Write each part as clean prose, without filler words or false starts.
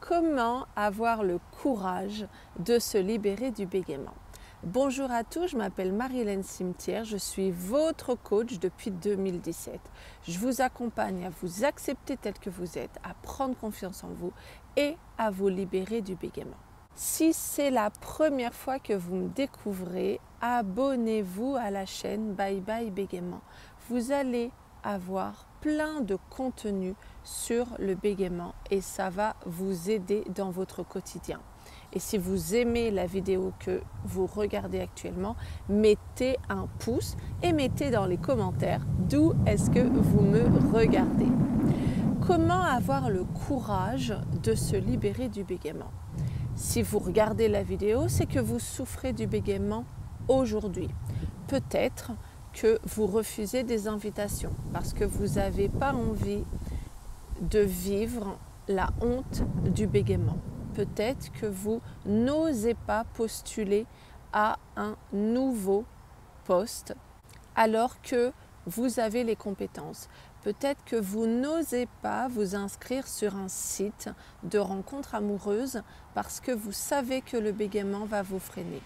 Comment avoir le courage de se libérer du bégaiement? Bonjour à tous, je m'appelle Marie-Hélène Cimetière, je suis votre coach depuis 2017. Je vous accompagne à vous accepter tel que vous êtes, à prendre confiance en vous et à vous libérer du bégaiement. Si c'est la première fois que vous me découvrez, abonnez-vous à la chaîne Bye Bye Bégaiement. Vous allez avoir plein de contenu sur le bégaiement et ça va vous aider dans votre quotidien. Et si vous aimez la vidéo que vous regardez actuellement, mettez un pouce et mettez dans les commentaires d'où est-ce que vous me regardez. Comment avoir le courage de se libérer du bégaiement? Si vous regardez la vidéo, c'est que vous souffrez du bégaiement aujourd'hui. Peut-être que vous refusez des invitations parce que vous n'avez pas envie de vivre la honte du bégaiement. Peut-être que vous n'osez pas postuler à un nouveau poste alors que vous avez les compétences. Peut-être que vous n'osez pas vous inscrire sur un site de rencontres amoureuses parce que vous savez que le bégaiement va vous freiner.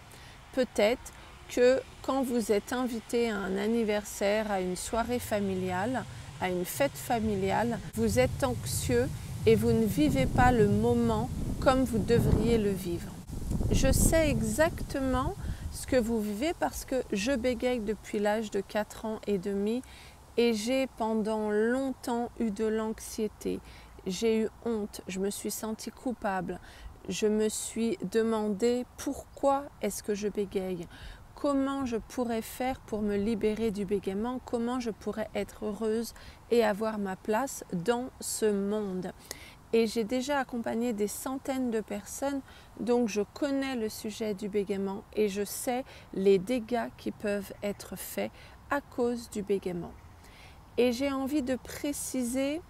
Peut-être que quand vous êtes invité à un anniversaire, à une soirée familiale, à une fête familiale, vous êtes anxieux et vous ne vivez pas le moment comme vous devriez le vivre. Je sais exactement ce que vous vivez parce que je bégaye depuis l'âge de 4 ans et demi et j'ai pendant longtemps eu de l'anxiété. J'ai eu honte, je me suis sentie coupable, je me suis demandé pourquoi est-ce que je bégaye. Comment je pourrais faire pour me libérer du bégaiement, comment je pourrais être heureuse et avoir ma place dans ce monde. Et j'ai déjà accompagné des centaines de personnes, donc je connais le sujet du bégaiement et je sais les dégâts qui peuvent être faits à cause du bégaiement. Et j'ai envie de préciser,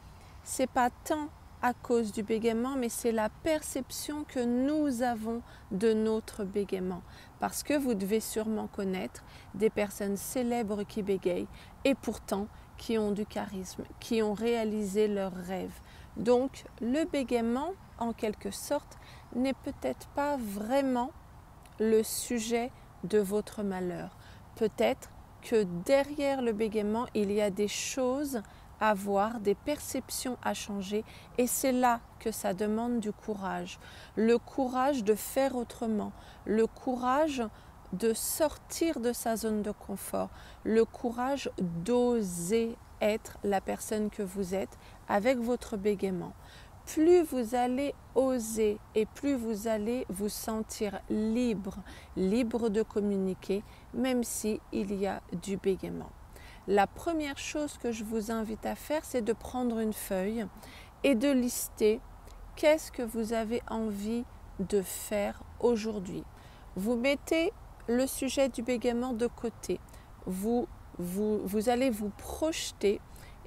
c'est pas tant à cause du bégaiement, mais c'est la perception que nous avons de notre bégaiement. Parce que vous devez sûrement connaître des personnes célèbres qui bégayent et pourtant qui ont du charisme, qui ont réalisé leurs rêves. Donc le bégaiement, en quelque sorte, n'est peut-être pas vraiment le sujet de votre malheur. Peut-être que derrière le bégaiement, il y a des choses à voir, des perceptions à changer et c'est là que ça demande du courage. Le courage de faire autrement, le courage de sortir de sa zone de confort, le courage d'oser être la personne que vous êtes avec votre bégaiement. Plus vous allez oser et plus vous allez vous sentir libre, libre de communiquer, même s'il y a du bégaiement. La première chose que je vous invite à faire, c'est de prendre une feuille et de lister qu'est-ce que vous avez envie de faire aujourd'hui. Vous mettez le sujet du bégaiement de côté. Vous allez vous projeter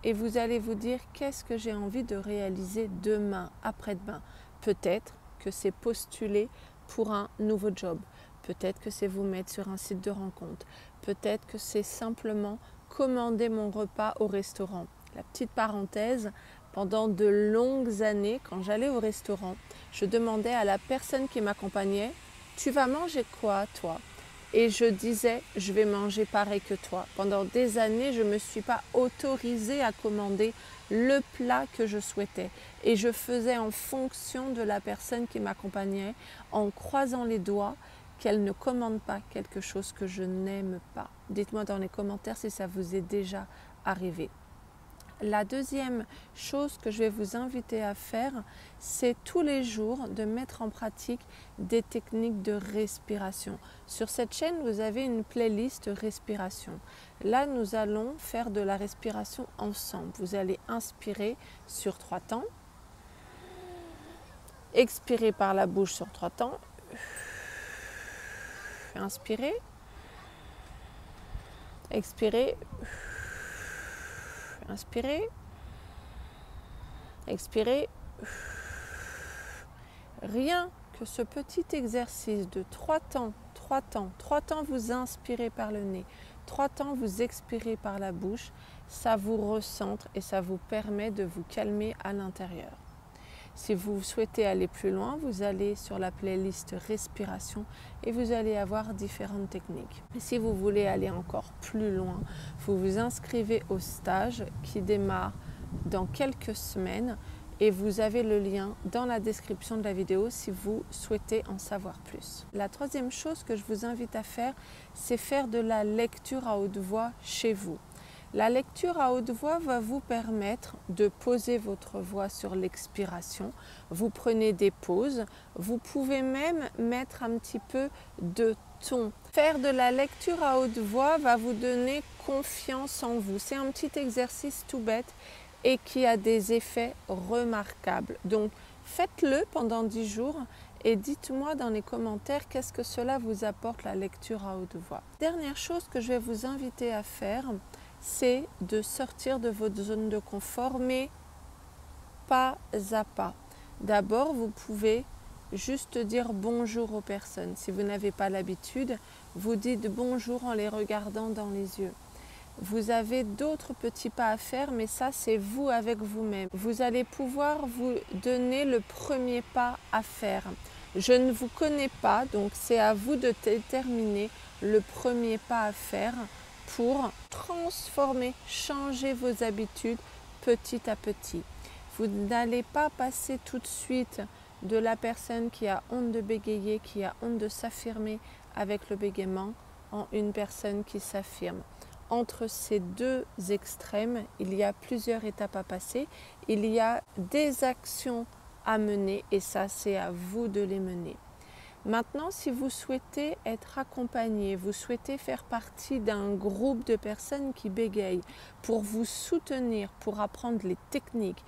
et vous allez vous dire qu'est-ce que j'ai envie de réaliser demain, après-demain. Peut-être que c'est postuler pour un nouveau job. Peut-être que c'est vous mettre sur un site de rencontre. Peut-être que c'est simplement commander mon repas au restaurant. La petite parenthèse, pendant de longues années, quand j'allais au restaurant, je demandais à la personne qui m'accompagnait « Tu vas manger quoi, toi ?» Et je disais « Je vais manger pareil que toi ». Pendant des années, je ne me suis pas autorisée à commander le plat que je souhaitais. Et je faisais en fonction de la personne qui m'accompagnait, en croisant les doigts, qu'elle ne commande pas quelque chose que je n'aime pas. Dites-moi dans les commentaires si ça vous est déjà arrivé. La deuxième chose que je vais vous inviter à faire, c'est tous les jours de mettre en pratique des techniques de respiration. Sur cette chaîne, vous avez une playlist respiration. Là, nous allons faire de la respiration ensemble. Vous allez inspirer sur 3 temps, expirer par la bouche sur 3 temps, inspirer, expirer, inspirer, expirer. Rien que ce petit exercice de 3 temps, 3 temps, 3 temps vous inspirez par le nez, 3 temps vous expirez par la bouche, ça vous recentre et ça vous permet de vous calmer à l'intérieur. Si vous souhaitez aller plus loin, vous allez sur la playlist respiration et vous allez avoir différentes techniques. Et si vous voulez aller encore plus loin, vous vous inscrivez au stage qui démarre dans quelques semaines et vous avez le lien dans la description de la vidéo si vous souhaitez en savoir plus. La troisième chose que je vous invite à faire, c'est faire de la lecture à haute voix chez vous. La lecture à haute voix va vous permettre de poser votre voix sur l'expiration. Vous prenez des pauses. Vous pouvez même mettre un petit peu de ton. Faire de la lecture à haute voix va vous donner confiance en vous. C'est un petit exercice tout bête et qui a des effets remarquables. Donc, faites-le pendant 10 jours et dites-moi dans les commentaires qu'est-ce que cela vous apporte la lecture à haute voix. Dernière chose que je vais vous inviter à faire, c'est de sortir de votre zone de confort, mais pas à pas. D'abord, vous pouvez juste dire bonjour aux personnes. Si vous n'avez pas l'habitude, vous dites bonjour en les regardant dans les yeux. Vous avez d'autres petits pas à faire, mais ça, c'est vous avec vous-même. Vous allez pouvoir vous donner le premier pas à faire. Je ne vous connais pas, donc c'est à vous de déterminer le premier pas à faire pour transformer, changer vos habitudes petit à petit. Vous n'allez pas passer tout de suite de la personne qui a honte de bégayer, qui a honte de s'affirmer avec le bégaiement, en une personne qui s'affirme. Entre ces deux extrêmes, il y a plusieurs étapes à passer. Il y a des actions à mener et ça, c'est à vous de les mener. Maintenant, si vous souhaitez être accompagné, vous souhaitez faire partie d'un groupe de personnes qui bégayent pour vous soutenir, pour apprendre les techniques,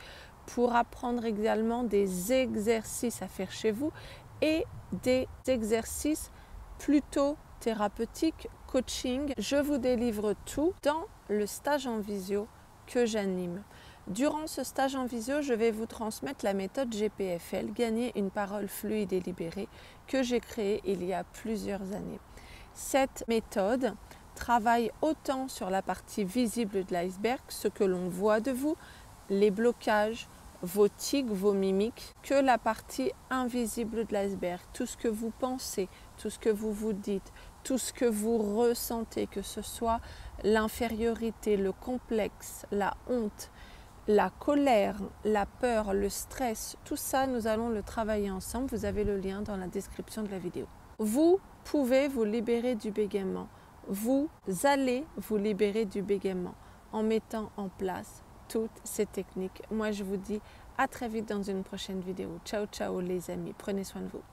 pour apprendre également des exercices à faire chez vous et des exercices plutôt thérapeutiques, coaching, je vous délivre tout dans le stage en visio que j'anime. Durant ce stage en visio, je vais vous transmettre la méthode GPFL, Gagner une parole fluide et libérée, que j'ai créée il y a plusieurs années. Cette méthode travaille autant sur la partie visible de l'iceberg, ce que l'on voit de vous, les blocages, vos tics, vos mimiques, que la partie invisible de l'iceberg, tout ce que vous pensez, tout ce que vous vous dites, tout ce que vous ressentez, que ce soit l'infériorité, le complexe, la honte, la colère, la peur, le stress, tout ça, nous allons le travailler ensemble. Vous avez le lien dans la description de la vidéo. Vous pouvez vous libérer du bégaiement. Vous allez vous libérer du bégaiement en mettant en place toutes ces techniques. Moi, je vous dis à très vite dans une prochaine vidéo. Ciao, ciao les amis. Prenez soin de vous.